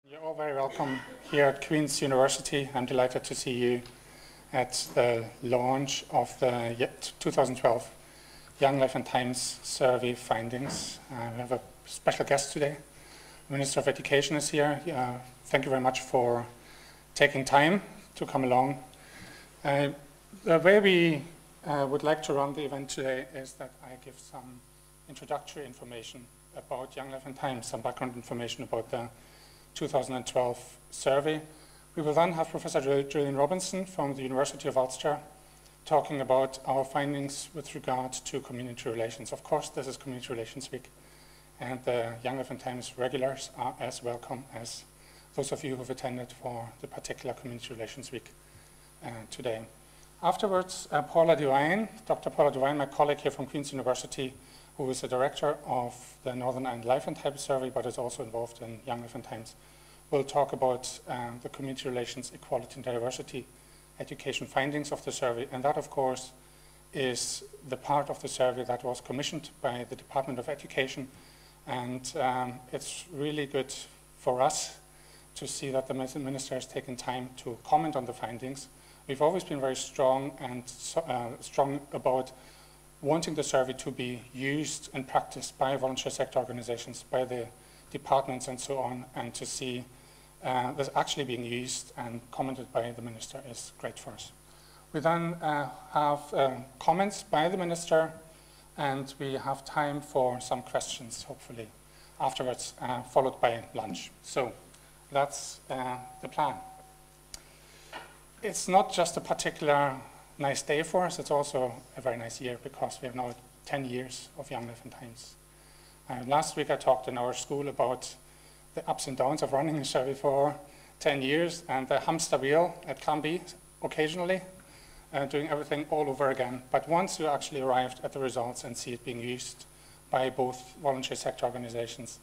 You're all very welcome here at Queen's University. I'm delighted to see you at the launch of the 2012 Young Life and Times survey findings. We have a special guest today. The Minister of Education is here. Thank you very much for taking time to come along. The way we would like to run the event today is that I give some introductory information about Young Life and Times, some background information about the 2012 survey. We will then have Professor Julian Robinson from the University of Ulster talking about our findings with regard to community relations. Of course, this is Community Relations Week, and the Young Life and Times regulars are as welcome as those of you who have attended for the particular Community Relations Week today. Afterwards, Paula Devine, Dr. Paula Devine, my colleague here from Queen's University, who is the director of the Northern Ireland Life and Times survey, but is also involved in Young Life and Times, will talk about the community relations, equality and diversity education findings of the survey. And that, of course, is the part of the survey that was commissioned by the Department of Education. And it's really good for us to see that the Minister has taken time to comment on the findings. We've always been very strong and strong about wanting the survey to be used and practiced by volunteer sector organizations, by the departments and so on, and to see this actually being used and commented by the Minister is great for us. We then have comments by the Minister, and we have time for some questions, hopefully, afterwards, followed by lunch. So that's the plan. It's not just a particular nice day for us, it's also a very nice year because we have now 10 years of Young Life and Times. Last week I talked in our school about the ups and downs of running a survey for 10 years and the hamster wheel it can be occasionally, doing everything all over again. But once you actually arrived at the results and see it being used by both volunteer sector organizations,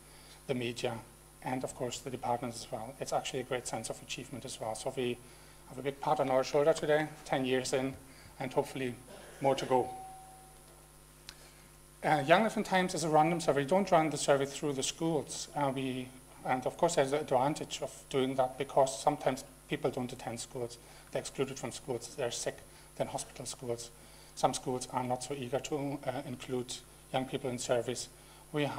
the media, and of course the departments as well, it's actually a great sense of achievement as well. So we have a big pat on our shoulder today, 10 years in, and hopefully more to go. Young Life and Times is a random survey. We don't run the survey through the schools. And of course there's an advantage of doing that because sometimes people don't attend schools. They're excluded from schools. They're sick, then hospital schools. Some schools are not so eager to include young people in surveys. We've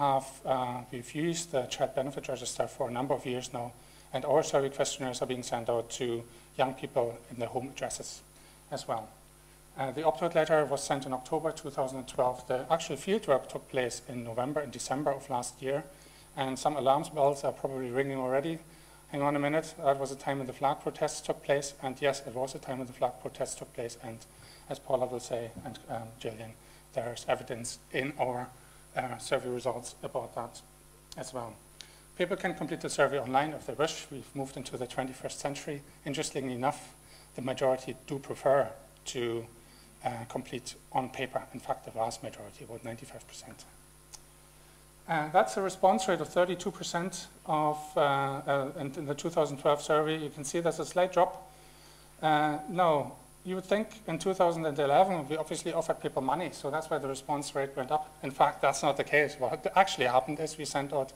used the Child Benefit Register for a number of years now, and our survey questionnaires are being sent out to young people in their home addresses as well. The opt-out letter was sent in October 2012. The actual fieldwork took place in November and December of last year, and some alarm bells are probably ringing already. Hang on a minute, that was the time when the flag protests took place, and yes, it was the time when the flag protests took place, and as Paula will say, and Gillian, there's evidence in our survey results about that as well. People can complete the survey online if they wish. We've moved into the 21st century. Interestingly enough, the majority do prefer to complete on paper. In fact, the vast majority, about 95%. That's a response rate of 32% in the 2012 survey. You can see there's a slight drop. Now, you would think in 2011 we obviously offered people money, so that's why the response rate went up. In fact, that's not the case. What actually happened is we sent out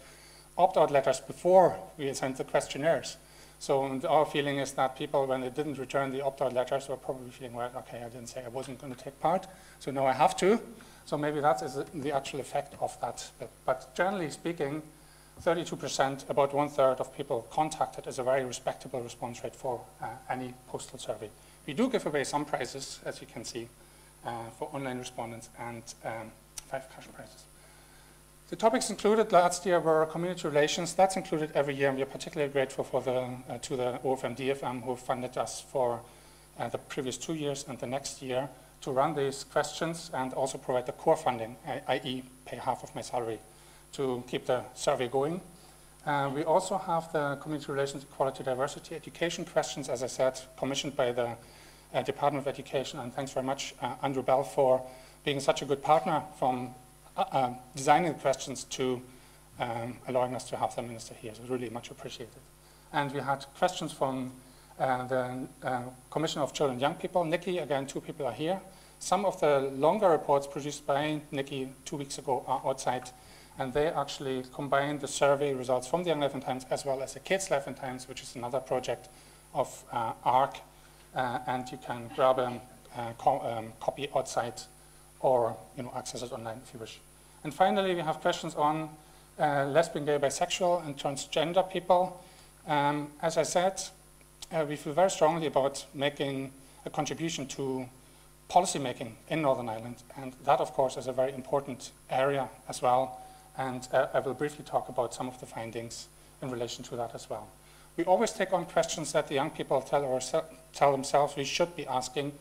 opt-out letters before we sent the questionnaires. So our feeling is that people, when they didn't return the opt-out letters, were probably feeling, well, okay, I didn't say I wasn't going to take part, so now I have to. So maybe that is the actual effect of that. But generally speaking, 32%, about 1/3 of people contacted, is a very respectable response rate for any postal survey. We do give away some prizes, as you can see, for online respondents and 5 cash prizes. The topics included last year were community relations. That's included every year, and we are particularly grateful for to the OFM DFM who funded us for the previous 2 years and the next year to run these questions and also provide the core funding, i.e. pay half of my salary to keep the survey going. We also have the community relations, equality, diversity, education questions, as I said, commissioned by the Department of Education, and thanks very much, Andrew Bell, for being such a good partner from designing the questions to allowing us to have the Minister here. It's really much appreciated. And we had questions from the Commissioner of Children and Young People, Nikki. Again, 2 people are here. Some of the longer reports produced by Nikki 2 weeks ago are outside and they actually combine the survey results from the Young Life and Times as well as the Kids Life and Times, which is another project of ARC, and you can grab a copy outside or access it online if you wish. And finally, we have questions on lesbian, gay, bisexual, and transgender people. As I said, we feel very strongly about making a contribution to policy making in Northern Ireland, and that, of course, is a very important area as well. And I will briefly talk about some of the findings in relation to that as well. We always take on questions that the young people tell themselves we should be asking,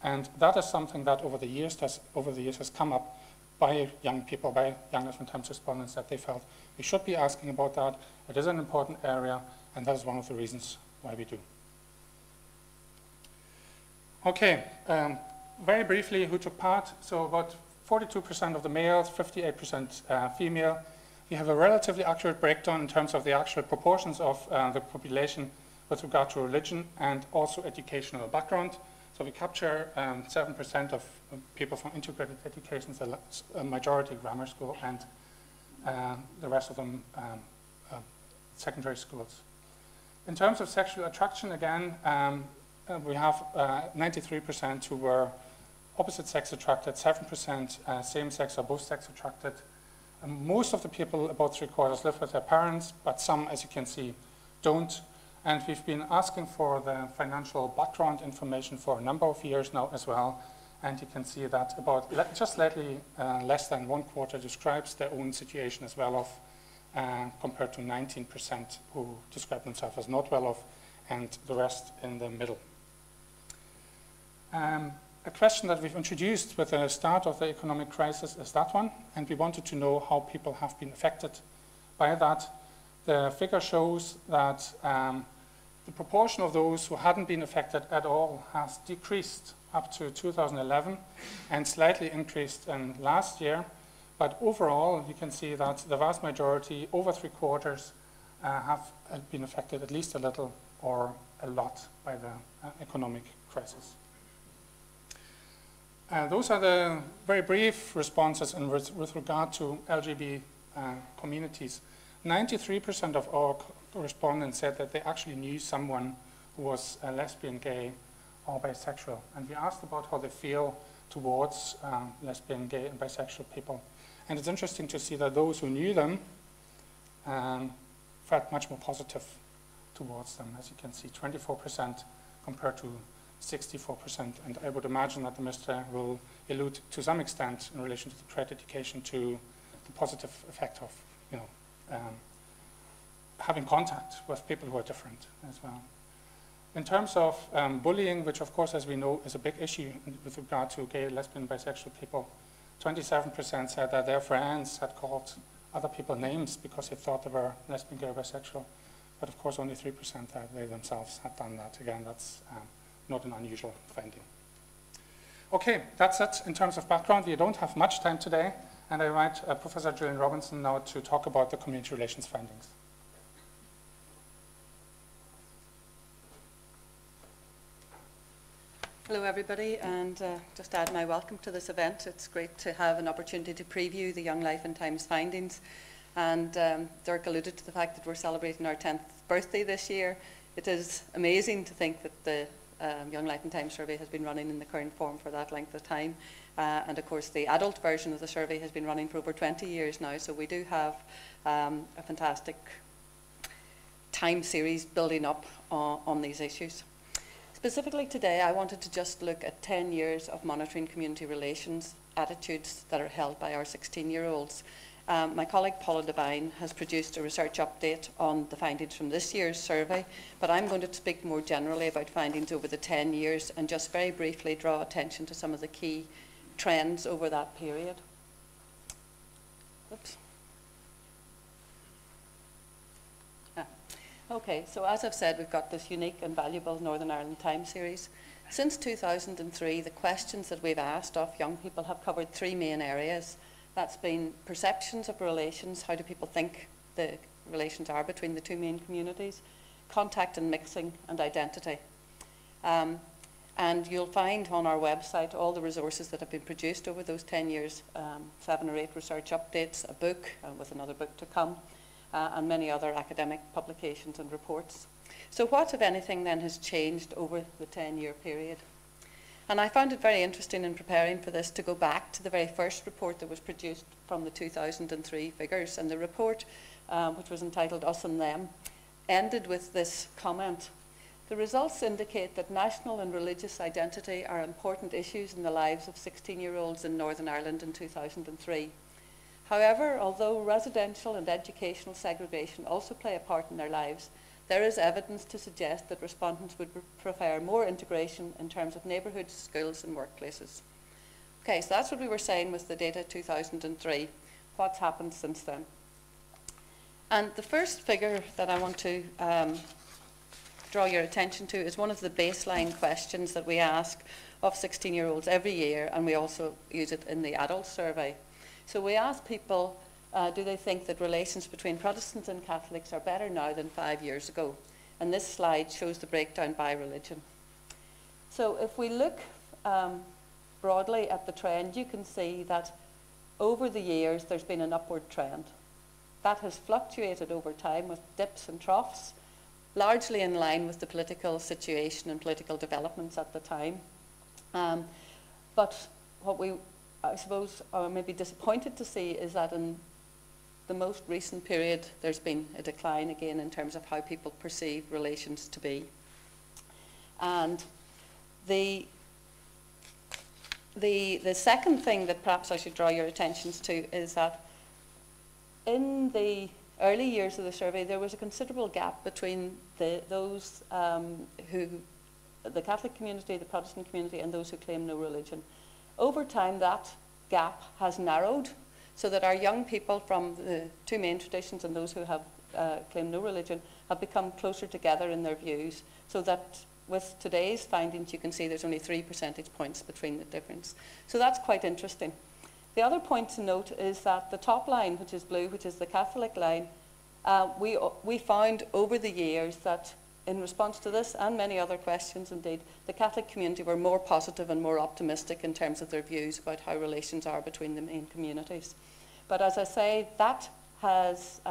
and that is something that over the years has come up by young people, by Young Life and Times respondents, that they felt we should be asking about that. It is an important area, and that is one of the reasons why we do. Okay, very briefly, who took part? So about 42% of the males, 58% female. We have a relatively accurate breakdown in terms of the actual proportions of the population with regard to religion and also educational background. So we capture 7% of people from integrated education, so a majority grammar school, and the rest of them secondary schools. In terms of sexual attraction, again, we have 93% who were opposite sex attracted, 7% same sex or both sex attracted. And most of the people, about 3/4, live with their parents, but some, as you can see, don't. And we've been asking for the financial background information for a number of years now as well. And you can see that about just slightly less than 1/4 describes their own situation as well off, compared to 19% who describe themselves as not well off, and the rest in the middle. A question that we've introduced with the start of the economic crisis is that one, and we wanted to know how people have been affected by that. The figure shows that the proportion of those who hadn't been affected at all has decreased up to 2011 and slightly increased in last year. But overall, you can see that the vast majority, over 3/4, have been affected at least a little or a lot by the economic crisis. Those are the very brief responses with regard to LGBT communities. 93% of our respondents said that they actually knew someone who was lesbian, gay, or bisexual. And we asked about how they feel towards lesbian, gay, and bisexual people. And it's interesting to see that those who knew them felt much more positive towards them. As you can see, 24% compared to 64%, and I would imagine that the minister will allude to some extent in relation to the CRED education to the positive effect of having contact with people who are different as well. In terms of bullying, which of course, as we know, is a big issue with regard to gay, lesbian, bisexual people, 27% said that their friends had called other people names because they thought they were lesbian, gay, or bisexual, but of course only 3% that they themselves had done that. Again, that's not an unusual finding. Okay, that's it in terms of background. We don't have much time today, and I invite Professor Gillian Robinson now to talk about the community relations findings. Hello everybody, and just add my welcome to this event. It's great to have an opportunity to preview the Young Life and Times findings, and Dirk alluded to the fact that we're celebrating our 10th birthday this year. It is amazing to think that the Young Life and Times survey has been running in the current form for that length of time, and of course the adult version of the survey has been running for over 20 years now, so we do have a fantastic time series building up on these issues. Specifically today, I wanted to just look at 10 years of monitoring community relations attitudes that are held by our 16-year-olds. My colleague Paula Devine has produced a research update on the findings from this year's survey, but I'm going to speak more generally about findings over the 10 years and just very briefly draw attention to some of the key trends over that period. Oops. Okay, so as I've said, we've got this unique and valuable Northern Ireland Time series. Since 2003, the questions that we've asked of young people have covered three main areas. That's been perceptions of relations, how do people think the relations are between the two main communities, contact and mixing, and identity. And you'll find on our website all the resources that have been produced over those 10 years, 7 or 8 research updates, a book with another book to come, and many other academic publications and reports. So what, if anything, then has changed over the 10-year period? And I found it very interesting in preparing for this to go back to the very first report that was produced from the 2003 figures. And the report, which was entitled Us and Them, ended with this comment: "The results indicate that national and religious identity are important issues in the lives of 16-year-olds in Northern Ireland in 2003. However, although residential and educational segregation also play a part in their lives, there is evidence to suggest that respondents would prefer more integration in terms of neighbourhoods, schools and workplaces." Okay, so that's what we were saying with the data 2003. What's happened since then? And the first figure that I want to draw your attention to is one of the baseline questions that we ask of 16-year-olds every year, and we also use it in the adult survey. So we ask people, do they think that relations between Protestants and Catholics are better now than 5 years ago? And this slide shows the breakdown by religion. So if we look broadly at the trend, you can see that over the years there's been an upward trend. That has fluctuated over time with dips and troughs, largely in line with the political situation and political developments at the time. But what we, I suppose, are maybe disappointed to see is that in the most recent period, there's been a decline again in terms of how people perceive relations to be. And the second thing that perhaps I should draw your attentions to is that in the early years of the survey, there was a considerable gap between the Catholic community, the Protestant community, and those who claim no religion. Over time, that gap has narrowed, so that our young people from the two main traditions and those who have claimed no religion have become closer together in their views, so that with today's findings, you can see there's only 3 percentage points between the difference. So that's quite interesting. The other point to note is that the top line, which is blue, which is the Catholic line, we found over the years that in response to this and many other questions indeed, the Catholic community were more positive and more optimistic in terms of their views about how relations are between the main communities. But as I say, that has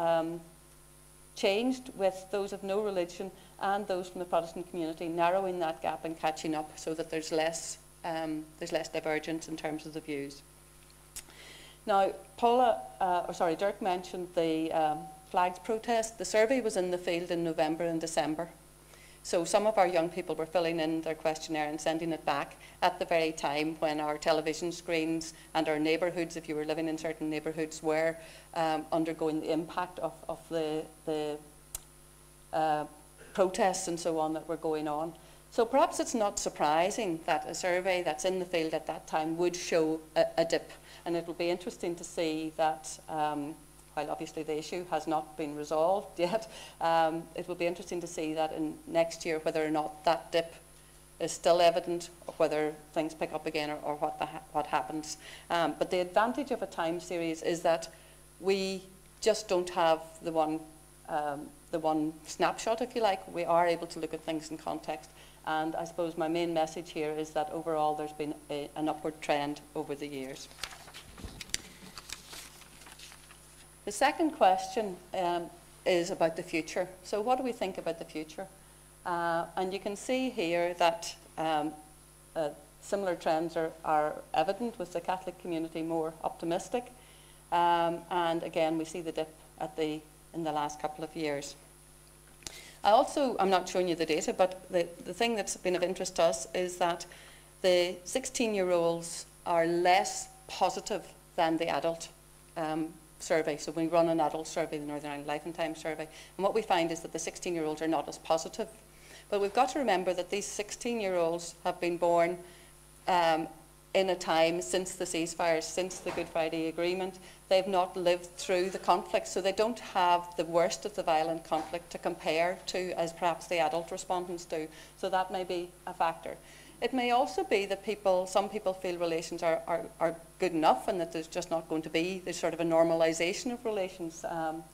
changed with those of no religion and those from the Protestant community narrowing that gap and catching up, so that there's less divergence in terms of the views. Now, Dirk mentioned the flags protest. The survey was in the field in November and December. So some of our young people were filling in their questionnaire and sending it back at the very time when our television screens and our neighbourhoods, if you were living in certain neighbourhoods, were undergoing the impact of the protests and so on that were going on. So perhaps it's not surprising that a survey that's in the field at that time would show a dip. And it will be interesting to see that, while obviously the issue has not been resolved yet, it will be interesting to see that in next year whether or not that dip is still evident, or whether things pick up again, or what happens. But the advantage of a time series is that we just don't have the one snapshot, if you like. We are able to look at things in context. And I suppose my main message here is that overall there's been an upward trend over the years. The second question is about the future. So what do we think about the future? And you can see here that similar trends are evident, with the Catholic community more optimistic. And again, we see the dip in the last couple of years. I'm not showing you the data, but the thing that's been of interest to us is that the 16-year-olds are less positive than the adult survey. So we run an adult survey, the Northern Ireland Life and Times survey, and what we find is that the 16-year-olds are not as positive. But we've got to remember that these 16-year-olds have been born in a time since the ceasefires, since the Good Friday Agreement. They've not lived through the conflict, so they don't have the worst of the violent conflict to compare to as perhaps the adult respondents do. So that may be a factor. It may also be that some people feel relations are good enough, and that there's just not going to be this sort of a normalisation of relations.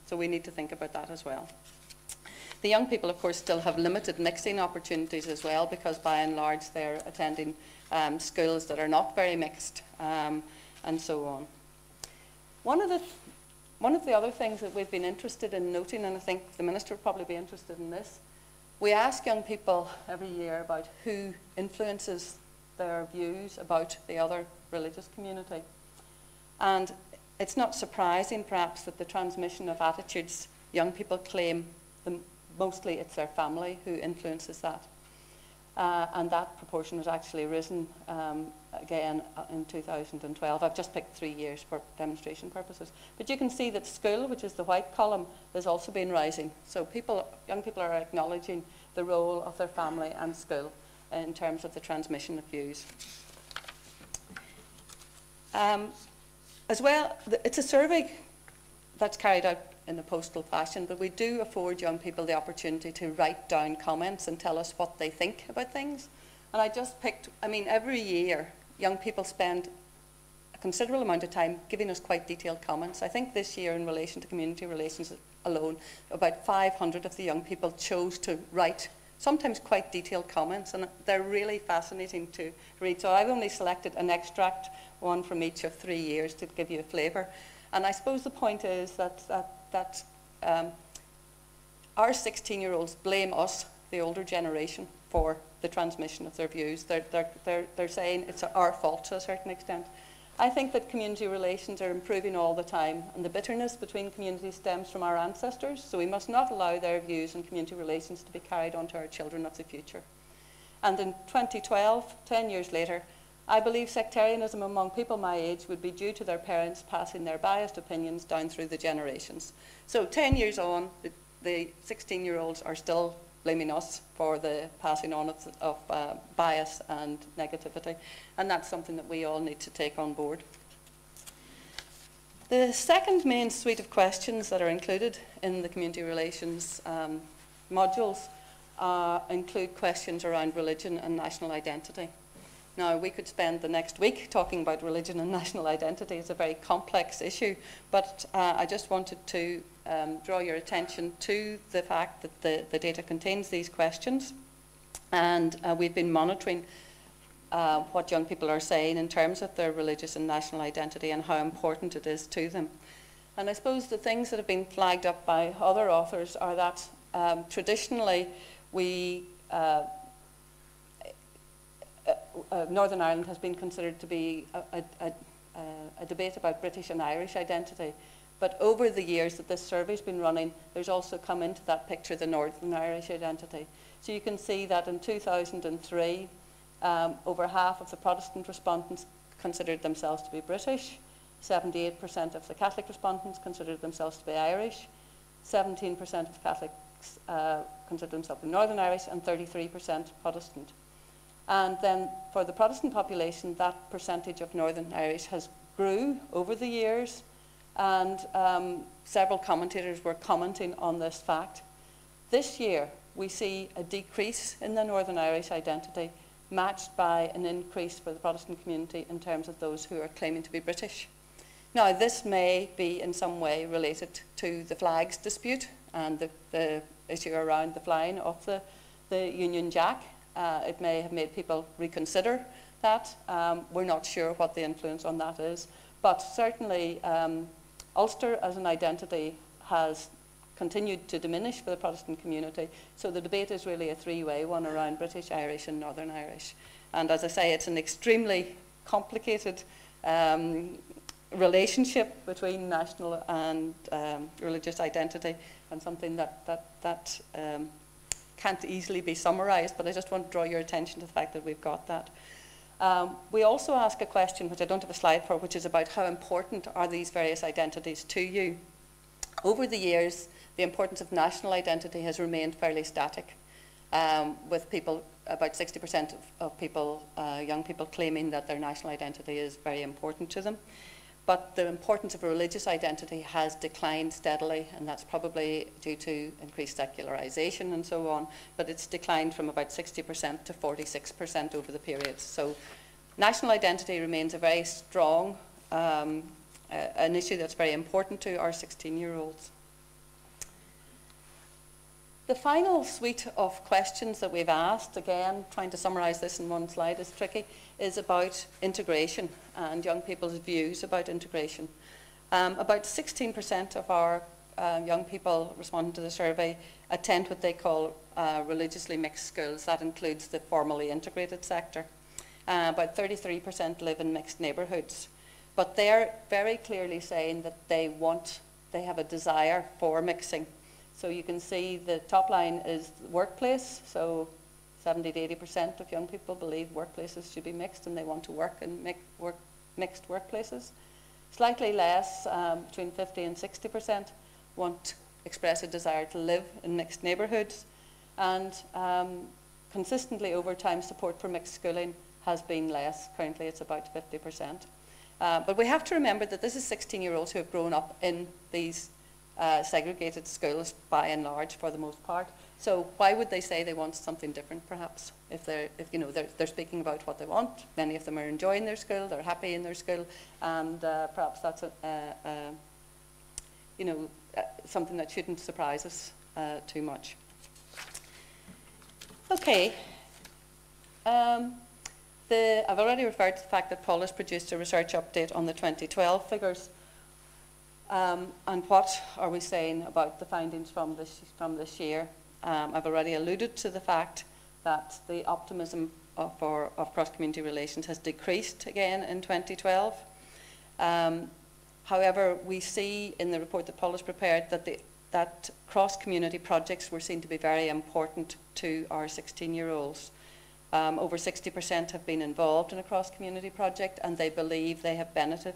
So we need to think about that as well. The young people, of course, still have limited mixing opportunities as well, because by and large they're attending schools that are not very mixed, and so on. One of the other things that we've been interested in noting, and I think the Minister would probably be interested in this, we ask young people every year about who influences their views about the other religious community. And it's not surprising, perhaps, that the transmission of attitudes, young people claim mostly it's their family who influences that. And that proportion has actually risen again in 2012. I've just picked 3 years for demonstration purposes. But you can see that school, which is the white column, has also been rising. So young people are acknowledging the role of their family and school in terms of the transmission of views. As well, it's a survey that's carried out in a postal fashion, but we do afford young people the opportunity to write down comments and tell us what they think about things. And I just picked, I mean, every year young people spend a considerable amount of time giving us quite detailed comments. I think this year, in relation to community relations alone, about 500 of the young people chose to write sometimes quite detailed comments, and they're really fascinating to read. So I've only selected an extract, one from each of 3 years, to give you a flavour. And I suppose the point is that our 16-year-olds blame us, the older generation, for the transmission of their views. They're saying it's our fault to a certain extent. I think that community relations are improving all the time, and the bitterness between communities stems from our ancestors, so we must not allow their views on community relations to be carried on to our children of the future. And in 2012, 10 years later, I believe sectarianism among people my age would be due to their parents passing their biased opinions down through the generations. So 10 years on, the 16-year-olds are still blaming us for the passing on of bias and negativity, and that's something that we all need to take on board. The second main suite of questions that are included in the community relations modules include questions around religion and national identity. Now, we could spend the next week talking about religion and national identity. It's a very complex issue, but I just wanted to draw your attention to the fact that the data contains these questions, and we've been monitoring what young people are saying in terms of their religious and national identity and how important it is to them. And I suppose the things that have been flagged up by other authors are that traditionally Northern Ireland has been considered to be a debate about British and Irish identity. But over the years that this survey's been running, there's also come into that picture the Northern Irish identity. So you can see that in 2003, over half of the Protestant respondents considered themselves to be British, 78% of the Catholic respondents considered themselves to be Irish, 17% of Catholics considered themselves to be Northern Irish, and 33% Protestant. And then for the Protestant population, that percentage of Northern Irish has grew over the years, and several commentators were commenting on this fact. This year, we see a decrease in the Northern Irish identity, matched by an increase for the Protestant community in terms of those who are claiming to be British. Now, this may be in some way related to the flags dispute and the issue around the flying of the Union Jack. It may have made people reconsider that. We're not sure what the influence on that is, but certainly Ulster as an identity has continued to diminish for the Protestant community, so the debate is really a three-way one around British, Irish and Northern Irish. And as I say, it's an extremely complicated relationship between national and religious identity, and something that can't easily be summarised, but I just want to draw your attention to the fact that we've got that. We also ask a question, which I don't have a slide for, which is about how important are these various identities to you. Over the years, the importance of national identity has remained fairly static, with people, about 60% of people, young people, claiming that their national identity is very important to them. But the importance of a religious identity has declined steadily, and that's probably due to increased secularization and so on, but it's declined from about 60% to 46% over the period. So national identity remains a very strong, an issue that's very important to our 16-year-olds. The final suite of questions that we've asked, again, trying to summarise this in one slide is tricky, is about integration and young people's views about integration. About 16% of our young people responding to the survey attend what they call religiously mixed schools. That includes the formally integrated sector. About 33% live in mixed neighbourhoods. But they're very clearly saying that they have a desire for mixing. So you can see the top line is the workplace. So 70 to 80% of young people believe workplaces should be mixed and they want to work in mixed workplaces. Slightly less, between 50 and 60%, express a desire to live in mixed neighbourhoods. And consistently over time, support for mixed schooling has been less. Currently it's about 50%. But we have to remember that this is 16-year-olds who have grown up in these segregated schools by and large for the most part. So why would they say they want something different perhaps? If they're speaking about what they want, many of them are enjoying their school, they're happy in their school, and perhaps that's something that shouldn't surprise us too much. Okay. I've already referred to the fact that Paul has produced a research update on the 2012 figures. And what are we saying about the findings from this year? I've already alluded to the fact that the optimism of cross-community relations has decreased again in 2012. However, we see in the report that Paul has prepared that cross-community projects were seen to be very important to our 16-year-olds. Over 60% have been involved in a cross-community project, and they believe they have benefited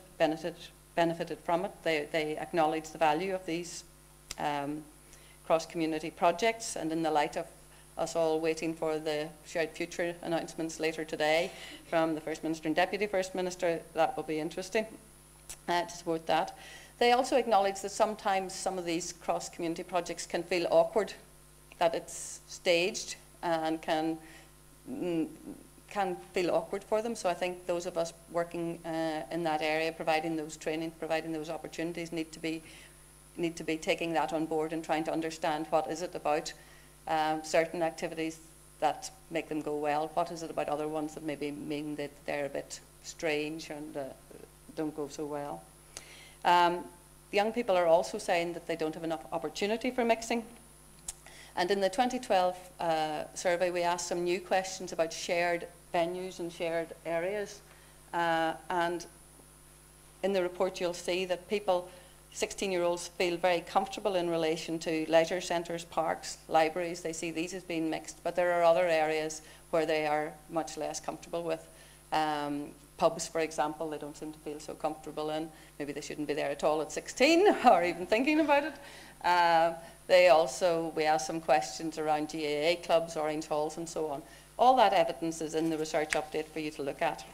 from it. They acknowledge the value of these cross-community projects, and in the light of us all waiting for the shared future announcements later today from the First Minister and Deputy First Minister, that will be interesting to support that. They also acknowledge that sometimes some of these cross-community projects can feel awkward, that it's staged and can feel awkward for them. So I think those of us working in that area, providing those training, providing those opportunities, need to be taking that on board and trying to understand what is it about certain activities that make them go well, what is it about other ones that maybe mean that they're a bit strange and don't go so well. The young people are also saying that they don't have enough opportunity for mixing. And in the 2012 survey, we asked some new questions about shared venues and shared areas. And in the report, you'll see that 16-year-olds feel very comfortable in relation to leisure centres, parks, libraries. They see these as being mixed, but there are other areas where they are much less comfortable with. Pubs, for example, they don't seem to feel so comfortable in. Maybe they shouldn't be there at all at 16 or even thinking about it. We asked some questions around GAA clubs, orange halls and so on. All that evidence is in the research update for you to look at.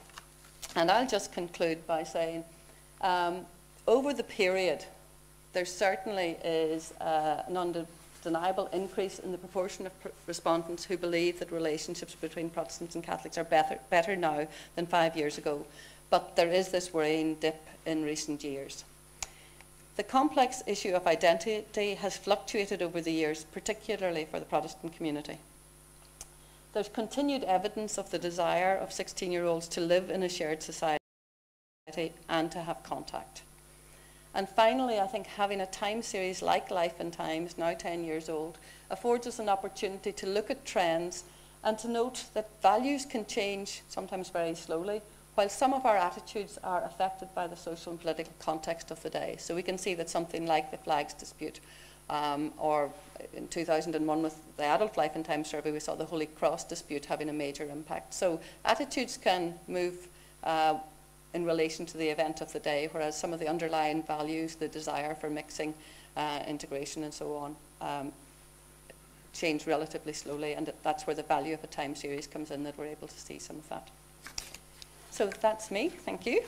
And I'll just conclude by saying, over the period, there certainly is an undeniable increase in the proportion of respondents who believe that relationships between Protestants and Catholics are better now than 5 years ago. But there is this worrying dip in recent years. The complex issue of identity has fluctuated over the years, particularly for the Protestant community. There's continued evidence of the desire of 16-year-olds to live in a shared society and to have contact. And finally, I think having a time series like Life and Times, now 10 years old, affords us an opportunity to look at trends and to note that values can change, sometimes very slowly, while some of our attitudes are affected by the social and political context of the day. So we can see that something like the flags dispute, or in 2001 with the Adult Life and Times survey, we saw the Holy Cross dispute having a major impact. So attitudes can move in relation to the event of the day, whereas some of the underlying values, the desire for mixing, integration and so on, change relatively slowly, and that's where the value of a time series comes in, that we're able to see some of that. So that's me. Thank you.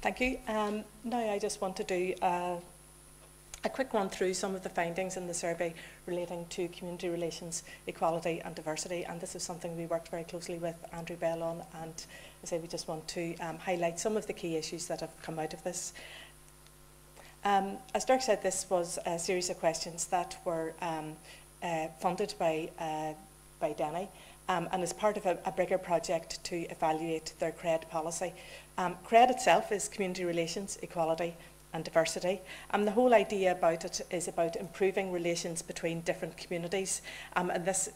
Thank you. Now I just want to do a a quick run through some of the findings in the survey relating to community relations, equality and diversity, and this is something we worked very closely with Andrew Bell on, and I say we just want to highlight some of the key issues that have come out of this. As Dirk said, this was a series of questions that were funded by Denny, and as part of a bigger project to evaluate their CRED policy. CRED itself is community relations, equality and diversity, and the whole idea about it is about improving relations between different communities, and this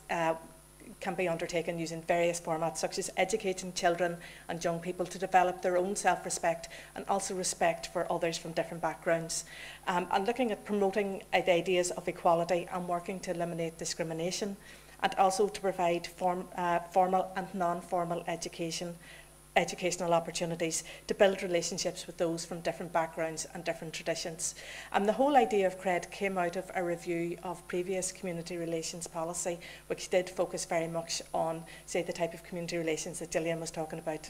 can be undertaken using various formats, such as educating children and young people to develop their own self-respect and also respect for others from different backgrounds, and looking at promoting ideas of equality and working to eliminate discrimination, and also to provide formal and non-formal educational opportunities to build relationships with those from different backgrounds and different traditions. And the whole idea of CRED came out of a review of previous community relations policy, which did focus very much on, say, the type of community relations that Gillian was talking about,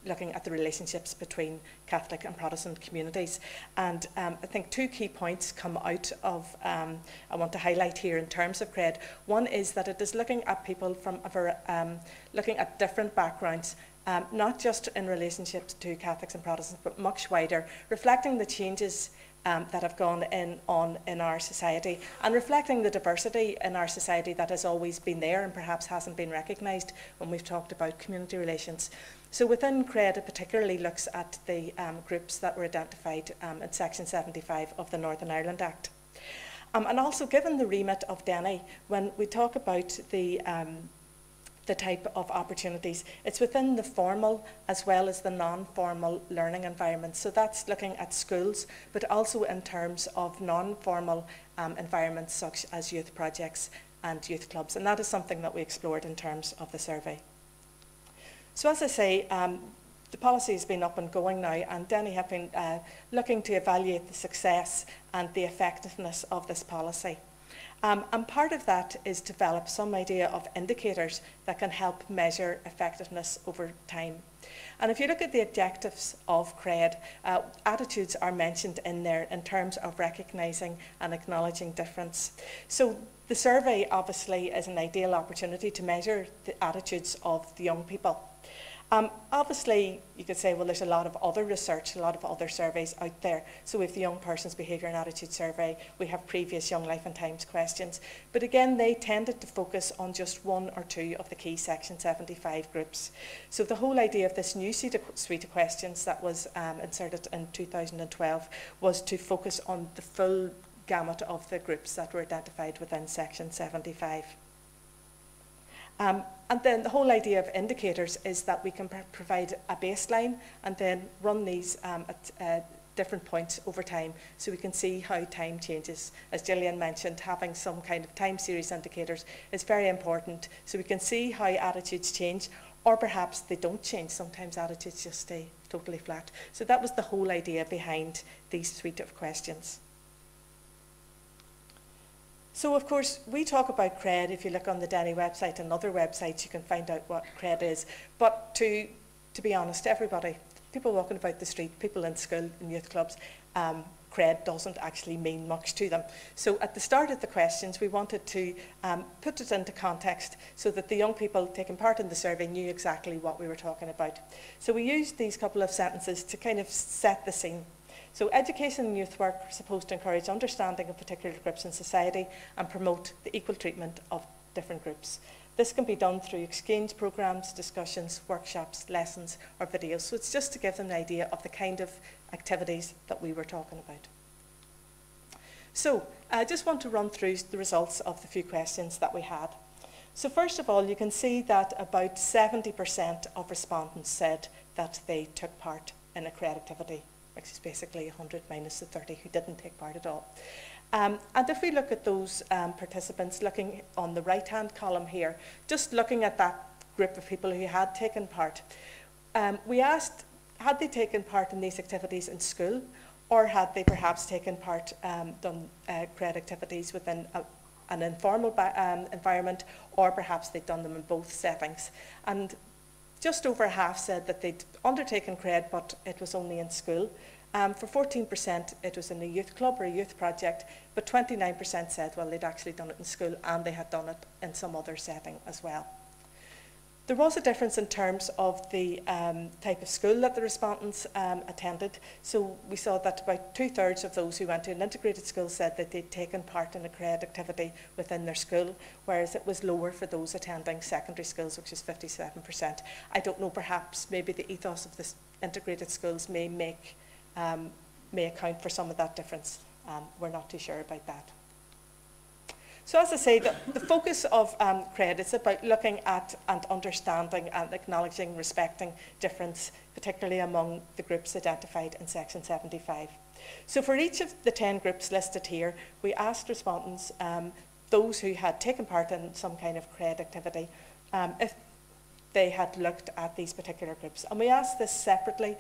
looking at the relationships between Catholic and Protestant communities. And I think two key points come out of, I want to highlight here in terms of CRED. One is that it is looking at people from, looking at different backgrounds, not just in relationships to Catholics and Protestants, but much wider, reflecting the changes that have gone on in our society, and reflecting the diversity in our society that has always been there and perhaps hasn't been recognised when we've talked about community relations. So within CRED, it particularly looks at the groups that were identified in Section 75 of the Northern Ireland Act. And also, given the remit of Denny, when we talk about the type of opportunities, it's within the formal as well as the non-formal learning environments. So that's looking at schools, but also in terms of non-formal environments such as youth projects and youth clubs. And that is something that we explored in terms of the survey. So as I say, the policy has been up and going now, and Denny have been looking to evaluate the success and the effectiveness of this policy. And part of that is to develop some idea of indicators that can help measure effectiveness over time. And if you look at the objectives of CRED, attitudes are mentioned in there in terms of recognising and acknowledging difference. So the survey obviously is an ideal opportunity to measure the attitudes of the young people. Obviously, you could say, well, there's a lot of other research, a lot of other surveys out there. So we have the Young Person's Behaviour and Attitude Survey, we have previous Young Life and Times questions. But again, they tended to focus on just one or two of the key Section 75 groups. So the whole idea of this new suite of questions that was inserted in 2012 was to focus on the full gamut of the groups that were identified within Section 75. And then the whole idea of indicators is that we can provide a baseline and then run these at different points over time, so we can see how time changes. As Gillian mentioned, having some kind of time series indicators is very important, so we can see how attitudes change, or perhaps they don't change. Sometimes attitudes just stay totally flat. So that was the whole idea behind these suite of questions. So, of course, we talk about CRED. If you look on the Denny website and other websites, you can find out what CRED is. But to be honest, everybody, people walking about the street, people in school, in youth clubs, CRED doesn't actually mean much to them. So at the start of the questions, we wanted to put it into context so that the young people taking part in the survey knew exactly what we were talking about. So we used these couple of sentences to kind of set the scene. So education and youth work are supposed to encourage understanding of particular groups in society and promote the equal treatment of different groups. This can be done through exchange programmes, discussions, workshops, lessons or videos. So it's just to give them an idea of the kind of activities that we were talking about. So I just want to run through the results of the few questions that we had. So first of all, you can see that about 70% of respondents said that they took part in a CRED activity, which is basically 100 minus the 30 who didn't take part at all. And if we look at those participants, looking on the right-hand column here, just looking at that group of people who had taken part, we asked, had they taken part in these activities in school, or had they perhaps taken part, done CRED activities within an informal environment, or perhaps they'd done them in both settings. And just over half said that they'd undertaken CRED, but it was only in school. For 14%, it was in a youth club or a youth project, but 29% said, well, they'd actually done it in school and they had done it in some other setting as well. There was a difference in terms of the type of school that the respondents attended. So we saw that about 2/3 of those who went to an integrated school said that they'd taken part in a CRED activity within their school, whereas it was lower for those attending secondary schools, which is 57%. I don't know, perhaps maybe the ethos of the integrated schools may account for some of that difference. We're not too sure about that. So as I say, the focus of CRED is about looking at and understanding and acknowledging, respecting difference, particularly among the groups identified in section 75. So for each of the 10 groups listed here, we asked respondents, those who had taken part in some kind of CRED activity, if they had looked at these particular groups. And we asked this separately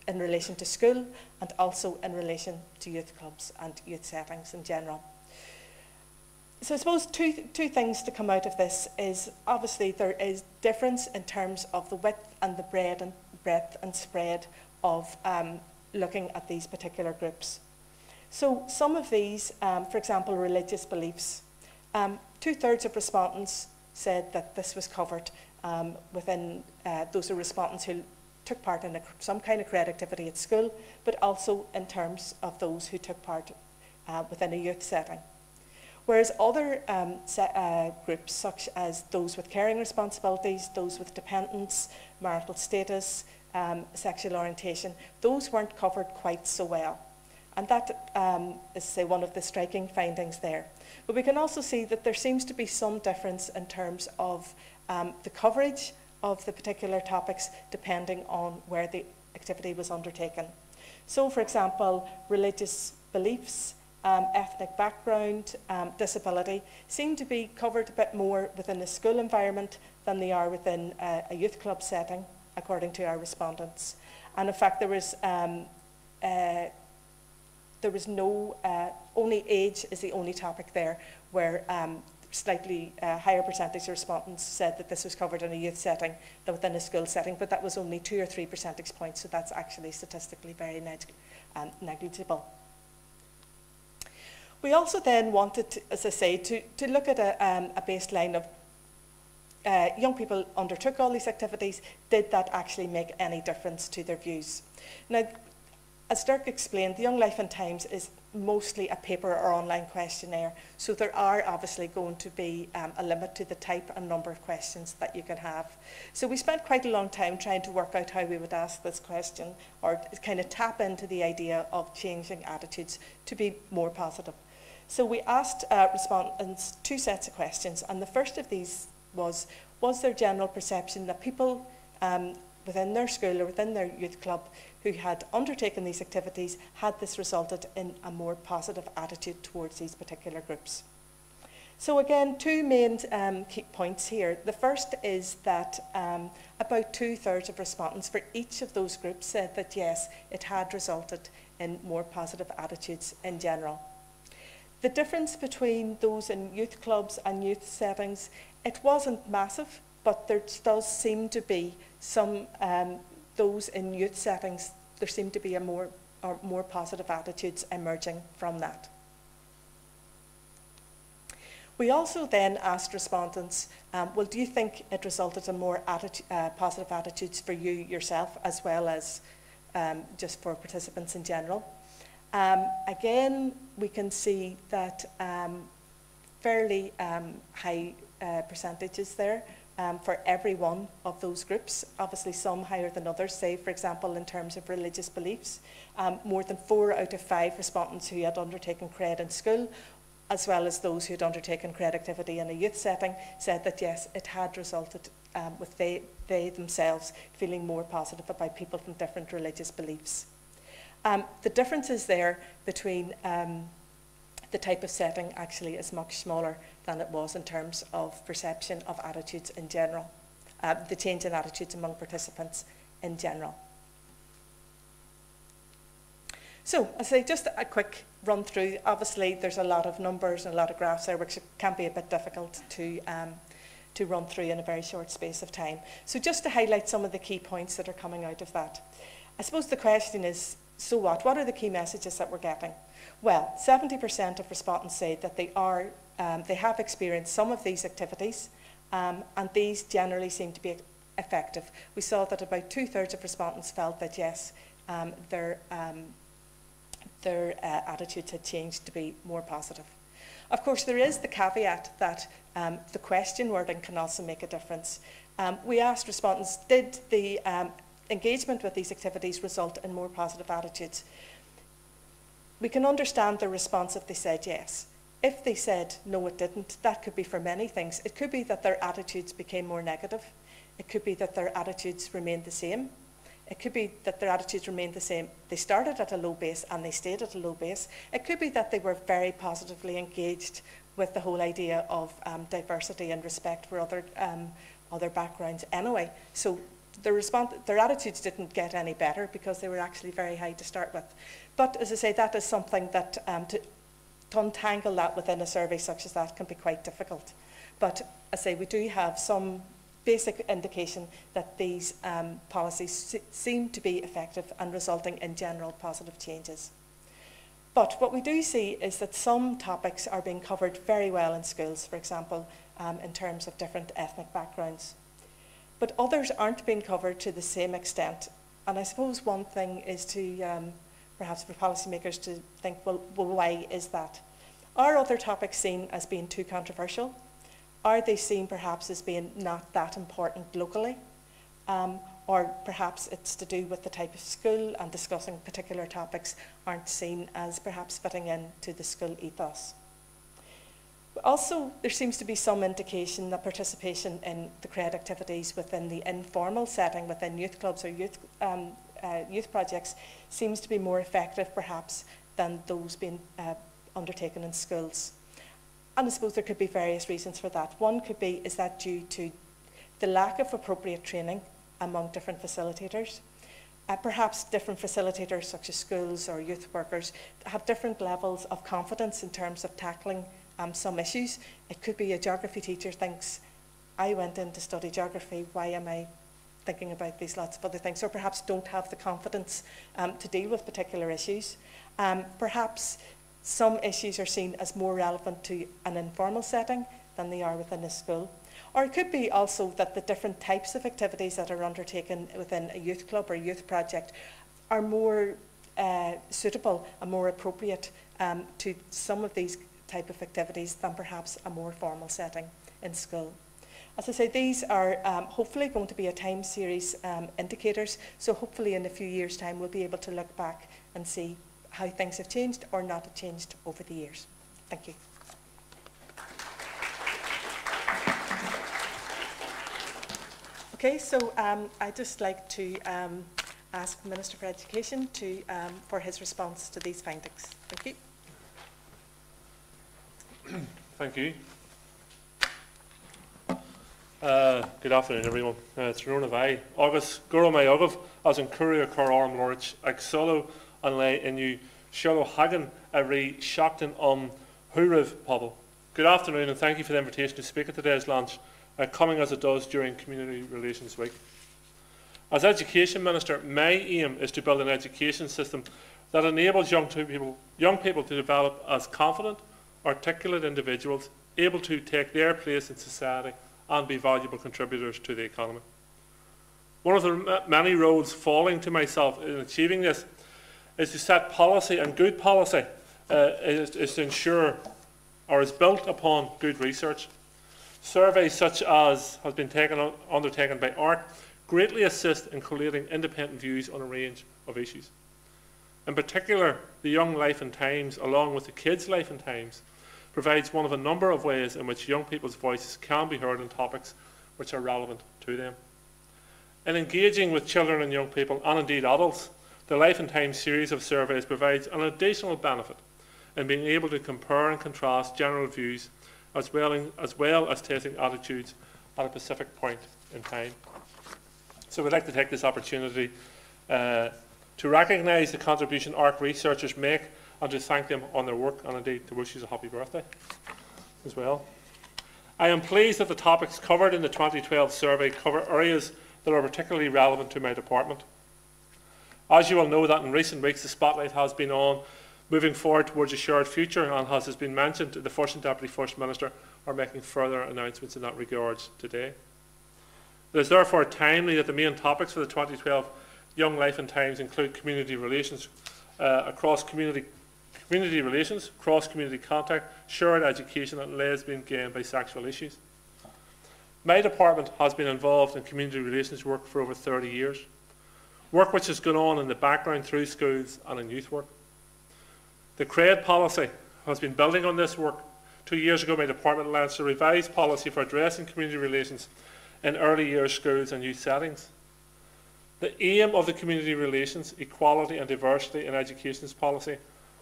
in relation to school and also in relation to youth clubs and youth settings in general. So I suppose two things to come out of this is, obviously there is difference in terms of the width and the breadth and spread of looking at these particular groups. So some of these, for example, religious beliefs, 2/3 of respondents said that this was covered within those are respondents who took part in some kind of CRED activity at school, but also in terms of those who took part within a youth setting. Whereas other groups, such as those with caring responsibilities, those with dependents, marital status, sexual orientation, those weren't covered quite so well. And that is, say, one of the striking findings there. But we can also see that there seems to be some difference in terms of the coverage of the particular topics depending on where the activity was undertaken. So, for example, religious beliefs, ethnic background, disability seem to be covered a bit more within a school environment than they are within a youth club setting, according to our respondents. And in fact, there was no, only age is the only topic there where slightly higher percentage of respondents said that this was covered in a youth setting than within a school setting, but that was only 2 or 3 percentage points, so that's actually statistically very negligible. We also then wanted, to, as I say, to look at a baseline of young people undertook all these activities. Did that actually make any difference to their views? Now, as Dirk explained, the Young Life and Times is mostly a paper or online questionnaire, so there are obviously going to be a limit to the type and number of questions that you can have. So we spent quite a long time trying to work out how we would ask this question, or kind of tap into the idea of changing attitudes to be more positive. So we asked respondents 2 sets of questions, and the first of these was there general perception that people within their school or within their youth club who had undertaken these activities, had this resulted in a more positive attitude towards these particular groups? So again, 2 main key points here. The first is that about 2/3 of respondents for each of those groups said that yes, it had resulted in more positive attitudes in general. The difference between those in youth clubs and youth settings, it wasn't massive, but there does seem to be some, those in youth settings, there seem to be more positive attitudes emerging from that. We also then asked respondents, well, do you think it resulted in more positive attitudes for you yourself, as well as just for participants in general? Again, we can see that fairly high percentages there for every one of those groups, obviously some higher than others. Say, for example, in terms of religious beliefs, more than 4 out of 5 respondents who had undertaken CRED in school, as well as those who had undertaken CRED activity in a youth setting, said that yes, it had resulted with they themselves feeling more positive about people from different religious beliefs. The differences there between the type of setting actually is much smaller than it was in terms of perception of attitudes in general, the change in attitudes among participants in general. So, I say just a quick run through. Obviously, there's a lot of numbers and a lot of graphs there, which can be a bit difficult to run through in a very short space of time. So just to highlight some of the key points that are coming out of that. I suppose the question is, so what? What are the key messages that we're getting? Well, 70% of respondents say that they have experienced some of these activities, and these generally seem to be effective. We saw that about 2/3 of respondents felt that yes, their attitudes had changed to be more positive. Of course, there is the caveat that the question wording can also make a difference. We asked respondents, did the engagement with these activities result in more positive attitudes? We can understand their response if they said yes. If they said no, it didn't, that could be for many things. It could be that their attitudes became more negative. It could be that their attitudes remained the same. It could be that their attitudes remained the same. They started at a low base and they stayed at a low base. It could be that they were very positively engaged with the whole idea of diversity and respect for other backgrounds anyway. So their attitudes didn't get any better because they were actually very high to start with. But as I say, that is something that to untangle that within a survey such as that can be quite difficult. But as I say, we do have some basic indication that these policies seem to be effective and resulting in general positive changes. But what we do see is that some topics are being covered very well in schools, for example, in terms of different ethnic backgrounds. But others aren't being covered to the same extent. And I suppose one thing is to, perhaps for policymakers to think, well, why is that? Are other topics seen as being too controversial? Are they seen perhaps as being not that important locally? Or perhaps it's to do with the type of school and discussing particular topics aren't seen as perhaps fitting into the school ethos. Also, there seems to be some indication that participation in the CRED activities within the informal setting, within youth clubs or youth projects, seems to be more effective perhaps than those being undertaken in schools. And I suppose there could be various reasons for that. One could be, is that due to the lack of appropriate training among different facilitators? Perhaps different facilitators, such as schools or youth workers, have different levels of confidence in terms of tackling some issues. It could be a geography teacher thinks, I went in to study geography, why am I thinking about these lots of other things? Or perhaps don't have the confidence to deal with particular issues. Perhaps some issues are seen as more relevant to an informal setting than they are within a school. Or it could be also that the different types of activities that are undertaken within a youth club or youth project are more suitable and more appropriate to some of these type of activities than perhaps a more formal setting in school. As I say, these are hopefully going to be a time series indicators, so hopefully in a few years' time we'll be able to look back and see how things have changed or not have changed over the years. Thank you. Okay, so I'd just like to ask the Minister for Education for his response to these findings. Thank you. Thank you. Good afternoon, everyone. It's Rona Vai. Agus Guru Mai Agav, as in Courier Cor Arm Lorch, Axolo, and lay in you, Shallow Hagan, every Shockton Huriv Pobble. Good afternoon, and thank you for the invitation to speak at today's lunch, coming as it does during Community Relations Week. As Education Minister, my aim is to build an education system that enables young people to develop as confident, articulate individuals, able to take their place in society and be valuable contributors to the economy. One of the many roads falling to myself in achieving this is to set policy, and good policy is to ensure or is built upon good research. Surveys such as has been undertaken by ARC greatly assist in collating independent views on a range of issues. In particular, the Young Life and Times, along with the Kids Life and Times, provides one of a number of ways in which young people's voices can be heard on topics which are relevant to them. In engaging with children and young people, and indeed adults, the Life and Times series of surveys provides an additional benefit in being able to compare and contrast general views as well as testing attitudes at a specific point in time. So we'd like to take this opportunity to recognise the contribution ARC researchers make and to thank them on their work, and indeed to wish you a happy birthday as well. I am pleased that the topics covered in the 2012 survey cover areas that are particularly relevant to my department. As you will know that in recent weeks the spotlight has been on moving forward towards a shared future, and as has been mentioned, the First and Deputy First Minister are making further announcements in that regard today. It is therefore timely that the main topics for the 2012 Young Life and Times include community relations, cross-community relations, cross-community contact, shared education and lesbian, gay and bisexual issues. My department has been involved in community relations work for over 30 years, work which has gone on in the background through schools and in youth work. The CRED policy has been building on this work. 2 years ago, my department launched a revised policy for addressing community relations in early years schools and youth settings. The aim of the Community Relations, Equality and Diversity in Education policy,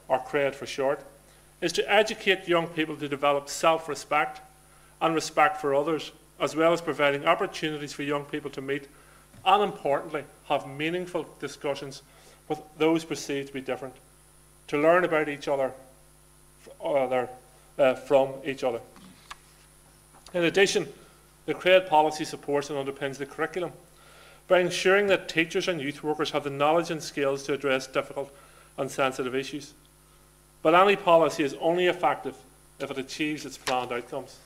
or CRED for short, is to educate young people to develop self-respect and respect for others, as well as providing opportunities for young people to meet and, importantly, have meaningful discussions with those perceived to be different, to learn about each other from each other. In addition, the CRED policy supports and underpins the curriculum by ensuring that teachers and youth workers have the knowledge and skills to address difficult and sensitive issues. But any policy is only effective if it achieves its planned outcomes.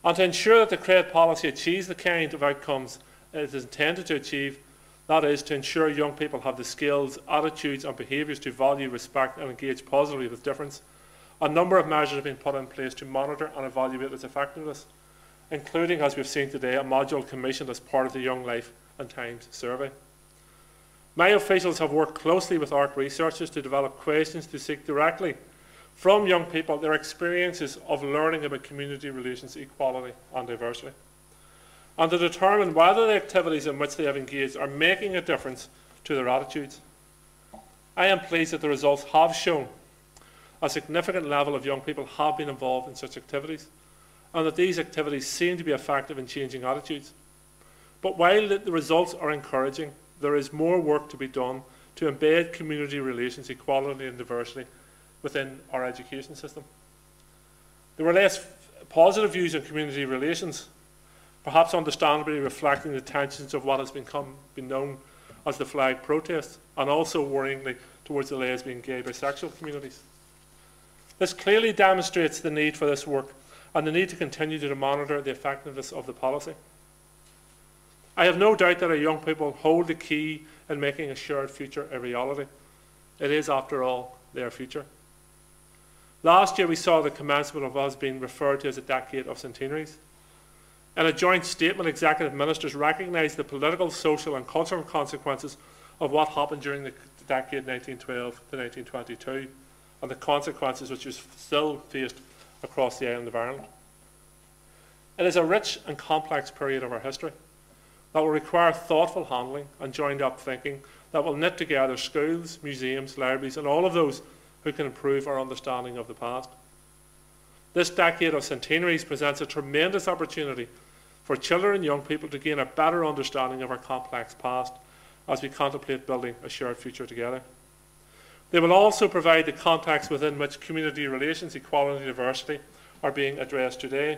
And to ensure that the CRED policy achieves the kind of outcomes it is intended to achieve, that is, to ensure young people have the skills, attitudes and behaviours to value, respect and engage positively with difference, a number of measures have been put in place to monitor and evaluate its effectiveness, including, as we've seen today, a module commissioned as part of the Young Life and Times survey. My officials have worked closely with ARC researchers to develop questions to seek directly from young people their experiences of learning about community relations, equality and diversity, and to determine whether the activities in which they have engaged are making a difference to their attitudes. I am pleased that the results have shown a significant level of young people have been involved in such activities, and that these activities seem to be effective in changing attitudes. But while the results are encouraging, there is more work to be done to embed community relations, equality and diversity within our education system. There were less positive views on community relations, perhaps understandably reflecting the tensions of what has been known as the flag protests, and also worryingly towards the lesbian, gay, bisexual communities. This clearly demonstrates the need for this work and the need to continue to monitor the effectiveness of the policy. I have no doubt that our young people hold the key in making a shared future a reality. It is, after all, their future. Last year we saw the commencement of what has been referred to as a decade of centenaries. In a joint statement, executive ministers recognised the political, social and cultural consequences of what happened during the decade 1912 to 1922 and the consequences which is still faced across the island of Ireland. It is a rich and complex period of our history that will require thoughtful handling and joined-up thinking that will knit together schools, museums, libraries and all of those who can improve our understanding of the past. This decade of centenaries presents a tremendous opportunity for children and young people to gain a better understanding of our complex past as we contemplate building a shared future together. They will also provide the context within which community relations, equality and diversity are being addressed today.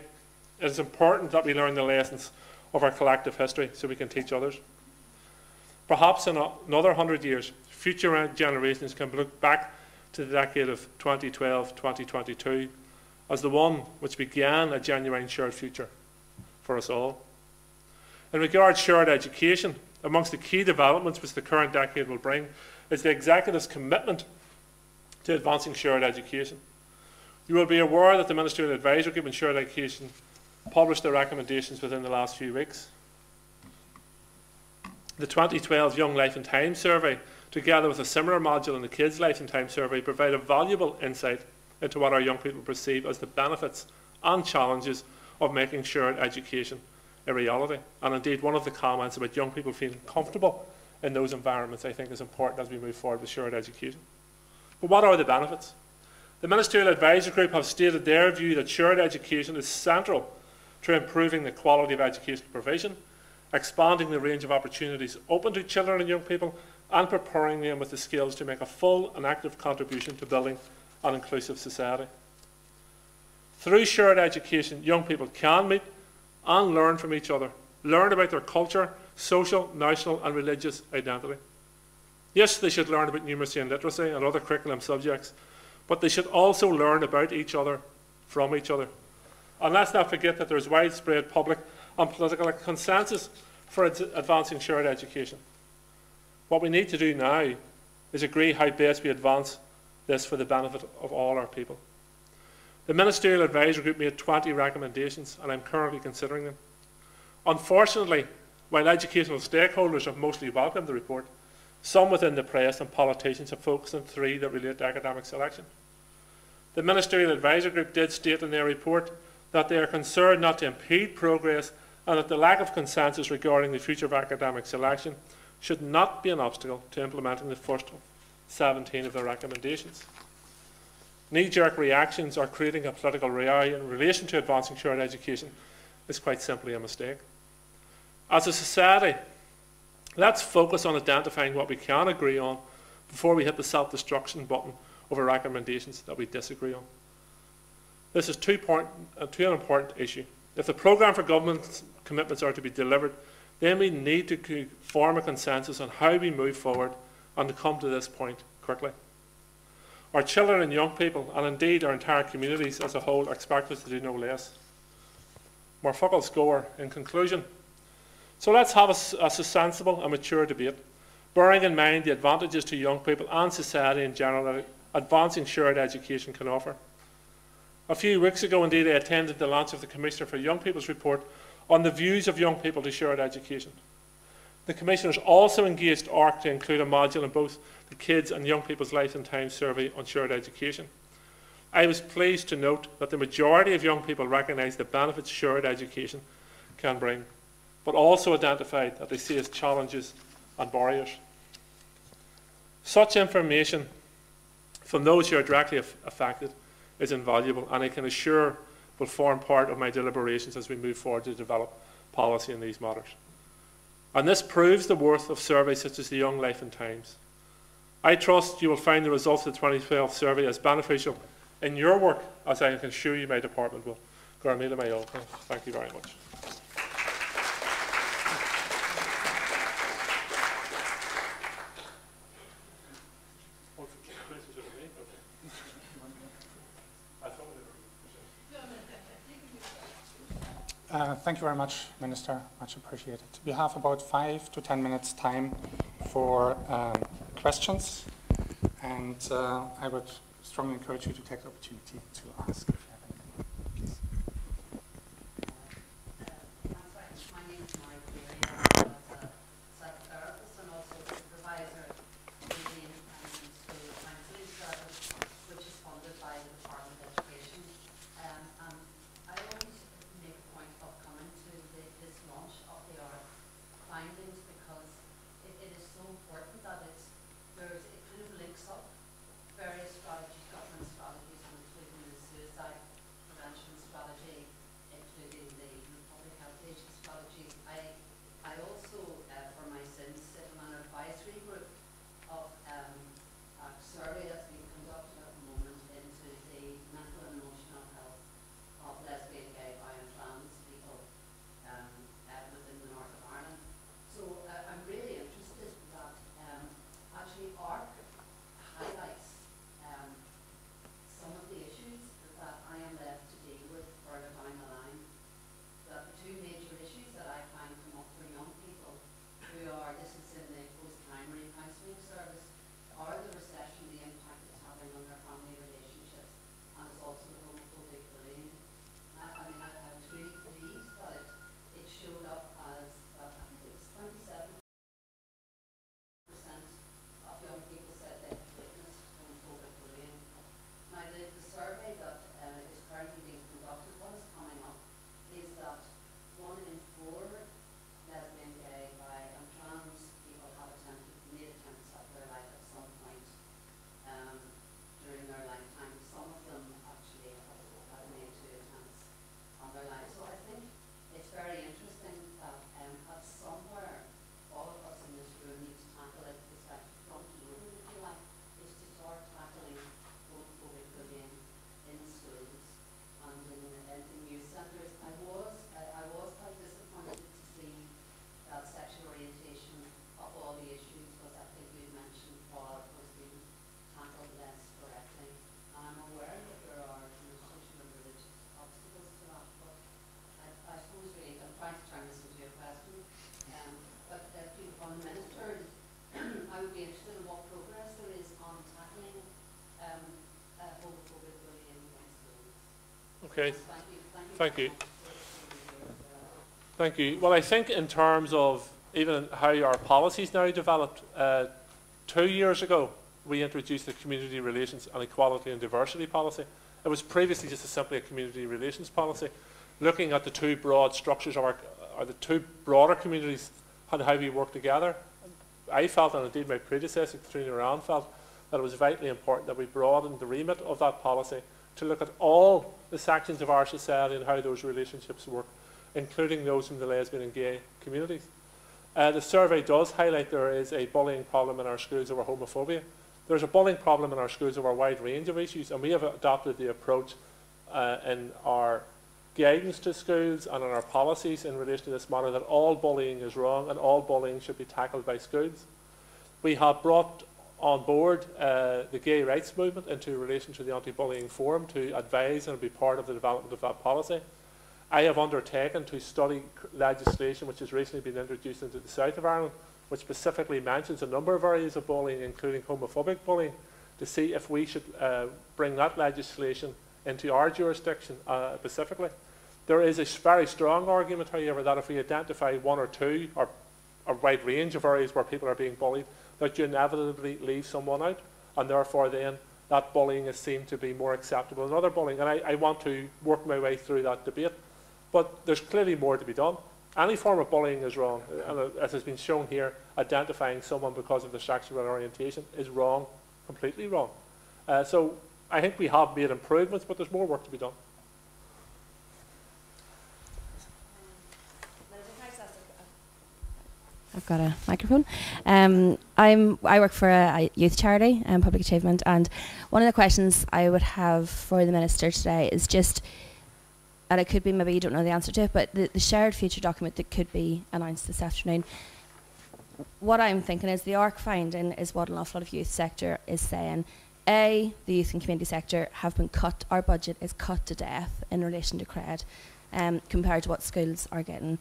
It is important that we learn the lessons of our collective history so we can teach others. Perhaps in another 100 years, future generations can look back to the decade of 2012-2022 as the one which began a genuine shared future for us all. In regard to shared education, amongst the key developments which the current decade will bring is the Executive's commitment to advancing shared education. You will be aware that the Ministerial Advisory Group on Shared Education published their recommendations within the last few weeks. The 2012 Young Life and Time survey, together with a similar module in the Kids Life and Time survey, provide a valuable insight into what our young people perceive as the benefits and challenges of making shared education a reality. And indeed, one of the comments about young people feeling comfortable in those environments, I think, is important as we move forward with shared education. But what are the benefits? The Ministerial Advisory Group have stated their view that shared education is central to improving the quality of education provision, expanding the range of opportunities open to children and young people, and preparing them with the skills to make a full and active contribution to building an inclusive society. Through shared education, young people can meet and learn from each other, learn about their culture, social, national and religious identity. Yes, they should learn about numeracy and literacy and other curriculum subjects, but they should also learn about each other from each other. And let's not forget that there is widespread public and political consensus for advancing shared education. What we need to do now is agree how best we advance this for the benefit of all our people. The Ministerial Advisory Group made 20 recommendations, and I'm currently considering them. Unfortunately, while educational stakeholders have mostly welcomed the report, some within the press and politicians have focused on 3 that relate to academic selection. The Ministerial Advisory Group did state in their report that they are concerned not to impede progress and that the lack of consensus regarding the future of academic selection should not be an obstacle to implementing the first of 17 of their recommendations. Knee-jerk reactions or creating a political row in relation to advancing shared education is quite simply a mistake. As a society, let's focus on identifying what we can agree on before we hit the self-destruction button over recommendations that we disagree on. This is too an important issue. If the programme for government commitments are to be delivered, then we need to form a consensus on how we move forward and to come to this point quickly. Our children and young people, and indeed our entire communities as a whole, are expected to do no less. More focal score in conclusion. So let's have a sensible and mature debate, bearing in mind the advantages to young people and society in general that advancing shared education can offer. A few weeks ago, indeed, I attended the launch of the Commissioner for Young People's report on the views of young people to shared education. The Commissioners also engaged ARC to include a module in both the Kids and Young People's Life and Times survey on shared education. I was pleased to note that the majority of young people recognise the benefits shared education can bring, but also identified that they see as challenges and barriers. Such information from those who are directly affected is invaluable, and I can assure will form part of my deliberations as we move forward to develop policy in these matters. And this proves the worth of surveys such as the Young Life and Times. I trust you will find the results of the 2012 survey as beneficial in your work, as I can assure you my department will. Thank you very much. Thank you very much, Minister. Much appreciated. We have about 5 to 10 minutes time for questions, and I would strongly encourage you to take the opportunity to ask if you have any. Please. My name is Mike Leary. I'm a psychotherapist and also supervisor in the Independent School Counselling Service, which is funded by the Department of Education. And I always make a point of coming to this launch of the ARC findings because it is so important that it kind of links up various strategies, government strategies, including the suicide from the Minister, I would be interested in what progress there is on tackling homophobic bullying in schools. Okay. Thank you. Thank you. Well, I think in terms of even how our policies now developed, 2 years ago we introduced the Community Relations and Equality and Diversity policy. It was previously just simply a community relations policy, looking at the two broad structures of the two broader communities and how we work together. I felt, and indeed my predecessor, Katrina Rand, felt that it was vitally important that we broadened the remit of that policy to look at all the sections of our society and how those relationships work, including those in the lesbian and gay communities. The survey does highlight there is a bullying problem in our schools over homophobia. There's a bullying problem in our schools over a wide range of issues, and we have adopted the approach in our guidance to schools and in our policies in relation to this matter that all bullying is wrong and all bullying should be tackled by schools. We have brought on board the gay rights movement into relation to the anti-bullying forum to advise and be part of the development of that policy. I have undertaken to study legislation which has recently been introduced into the south of Ireland, which specifically mentions a number of areas of bullying, including homophobic bullying, to see if we should bring that legislation into our jurisdiction specifically. There is a very strong argument, however, that if we identify one or two, or a wide range of areas where people are being bullied, that you inevitably leave someone out, and therefore then that bullying is seen to be more acceptable than other bullying. And I want to work my way through that debate. But there's clearly more to be done. Any form of bullying is wrong. And as has been shown here, identifying someone because of their sexual orientation is wrong, completely wrong. So I think we have made improvements, but there's more work to be done. I've got a microphone. I work for a youth charity, Public Achievement, and one of the questions I would have for the Minister today is just, and it could be maybe you don't know the answer to it, but the shared future document that could be announced this afternoon. What I'm thinking is the ARC finding is what an awful lot of youth sector is saying. A, the youth and community sector have been cut, our budget is cut to death in relation to CRED compared to what schools are getting.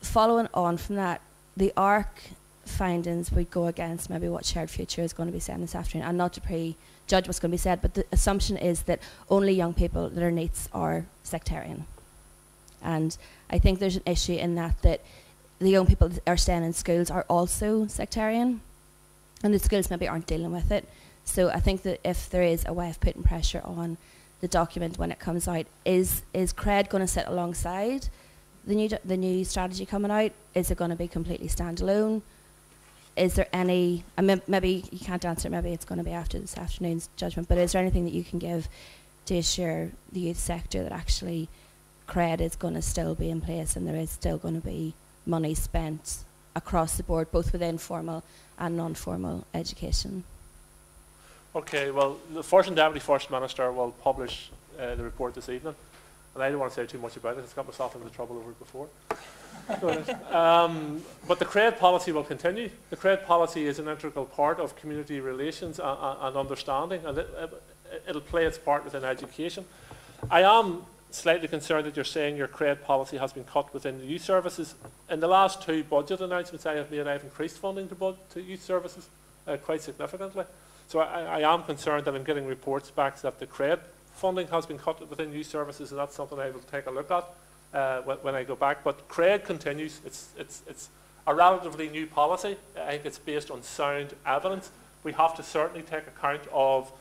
Following on from that, the ARC findings would go against maybe what Shared Future is going to be saying this afternoon, and not to prejudge what's going to be said, but the assumption is that only young people, their needs are sectarian. And I think there's an issue in that the young people that are staying in schools are also sectarian, and the schools maybe aren't dealing with it. So I think that if there is a way of putting pressure on the document when it comes out, is CRED going to sit alongside the new strategy coming out? Is it going to be completely standalone? Is there any, maybe you can't answer, maybe it's going to be after this afternoon's judgment, but is there anything that you can give to assure the youth sector that actually CRED is going to still be in place and there is still going to be money spent across the board, both within formal and non-formal education? Okay, well, the First and Deputy First Minister will publish the report this evening. And I don't want to say too much about it, it's got myself into trouble over it before. But the CRED policy will continue. The CRED policy is an integral part of community relations and understanding, and it'll play its part within education. I am slightly concerned that you're saying your CRED policy has been cut within the youth services. In the last two budget announcements I have made, I've increased funding to youth services quite significantly. So I am concerned that I'm getting reports back that the CRED funding has been cut within youth services, and that's something I will take a look at when I go back. But CRED continues. It's a relatively new policy. I think it's based on sound evidence. We have to certainly take account of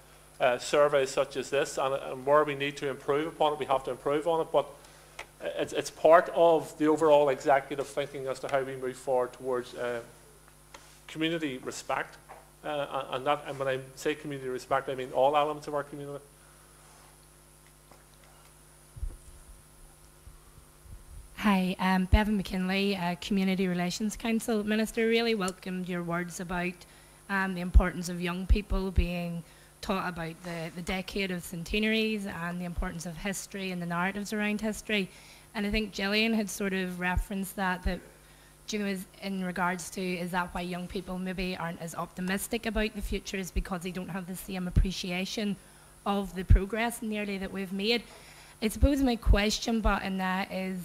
surveys such as this, and where we need to improve upon it, we have to improve on it. But it's part of the overall executive thinking as to how we move forward towards community respect. And when I say community respect, I mean all elements of our community. Hi, Bevan McKinley, Community Relations Council. Minister, really welcomed your words about the importance of young people being taught about the decade of centenaries and the importance of history and the narratives around history. And I think Gillian had sort of referenced that you know, in regards to, is that why young people maybe aren't as optimistic about the future, is because they don't have the same appreciation of the progress nearly that we've made. I suppose my question, but in that is,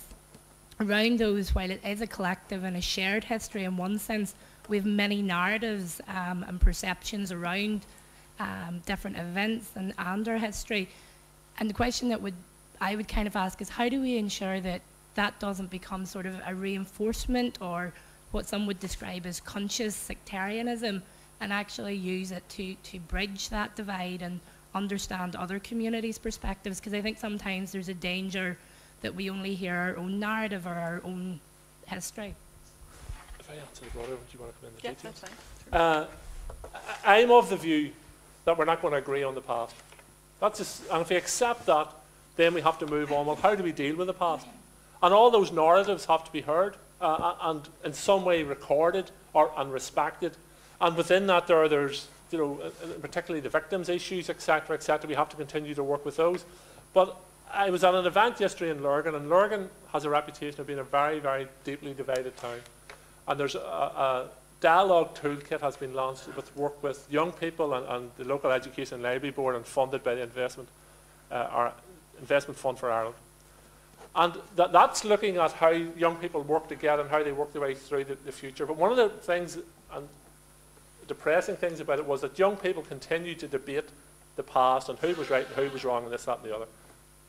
around those, while it is a collective and a shared history in one sense, we have many narratives and perceptions around different events and our history. And the question that I would kind of ask is, how do we ensure that that doesn't become sort of a reinforcement or what some would describe as conscious sectarianism, and actually use it to bridge that divide and understand other communities' perspectives? Because I think sometimes there's a danger that we only hear our own narrative or our own history. If I answer the brother, do you want to come in the Yeah, details? that's fine. I'm of the view that we're not going to agree on the past. That's just, and if we accept that, then we have to move on. Well, how do we deal with the past? And all those narratives have to be heard and in some way recorded and respected. And within that, there's, you know, particularly the victims' issues, etc., etc. We have to continue to work with those. But I was at an event yesterday in Lurgan, and Lurgan has a reputation of being a very, very deeply divided town. And there's a dialogue toolkit has been launched with work with young people and the local education and library board, and funded by the investment fund for Ireland. And that's looking at how young people work together and how they work their way through the future. But one of the things, and depressing things about it, was that young people continue to debate the past and who was right and who was wrong and this, that and the other.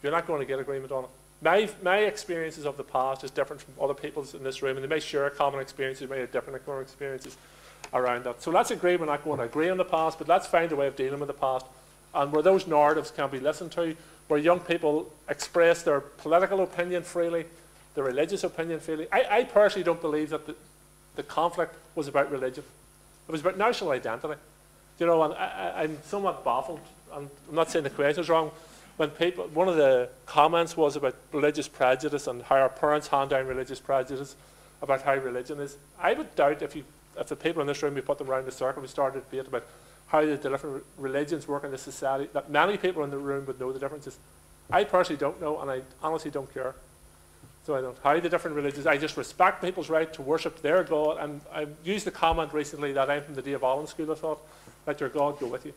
You're not going to get agreement on it. My experiences of the past is different from other people's in this room, and they may share common experiences, they may have different common experiences around that. So let's agree we're not going to agree on the past, but let's find a way of dealing with the past, and where those narratives can be listened to, where young people express their political opinion freely, their religious opinion freely. I personally don't believe that the conflict was about religion. It was about national identity. You know, and I'm somewhat baffled, and I'm not saying the question is wrong, when people, one of the comments was about religious prejudice and how our parents hand down religious prejudice about how religion is. I would doubt if the people in this room, we put them around the circle, we started a debate about how the different religions work in the society, that many people in the room would know the differences. I personally don't know, and I honestly don't care. So I don't. How the different religions, I just respect people's right to worship their God, and I used the comment recently that I'm from the Dave Allen School of Thought, let your God go with you.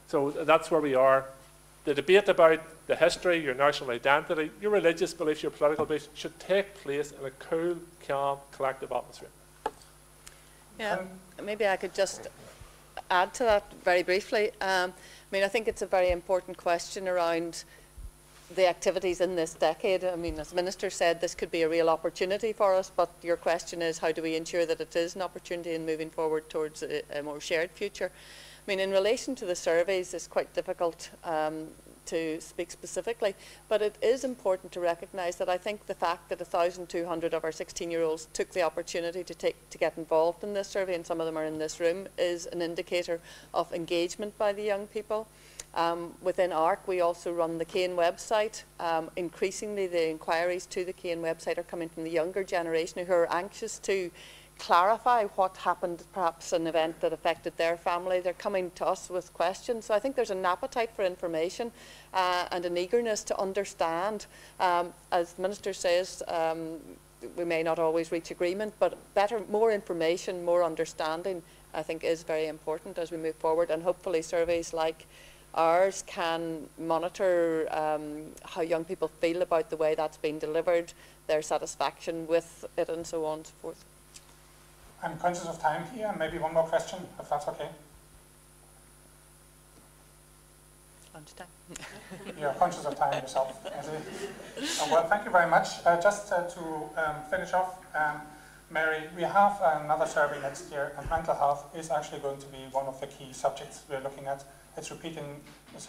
So that's where we are. The debate about the history, your national identity, your religious beliefs, your political beliefs should take place in a cool, calm, collective atmosphere. Yeah, maybe I could just add to that very briefly. I mean, I think it's a very important question around the activities in this decade. I mean, as the Minister said, this could be a real opportunity for us, but your question is, how do we ensure that it is an opportunity in moving forward towards a more shared future? I mean, in relation to the surveys, it's quite difficult to speak specifically, but it is important to recognise that I think the fact that 1,200 of our 16-year-olds took the opportunity to get involved in this survey, and some of them are in this room, is an indicator of engagement by the young people. Within ARC, we also run the Cane website. Increasingly, the inquiries to the Cane website are coming from the younger generation who are anxious to clarify what happened, perhaps an event that affected their family. They're coming to us with questions. So I think there's an appetite for information and an eagerness to understand. As the Minister says, we may not always reach agreement, but more information, more understanding, I think is very important as we move forward, and hopefully surveys like ours can monitor how young people feel about the way that's been delivered, their satisfaction with it, and so on and so forth. I'm conscious of time here. Maybe one more question, if that's okay. Lunchtime. You're conscious of time yourself. Well, thank you very much. Just to finish off, Mary, we have another survey next year, and mental health is actually going to be one of the key subjects we're looking at. It's repeating the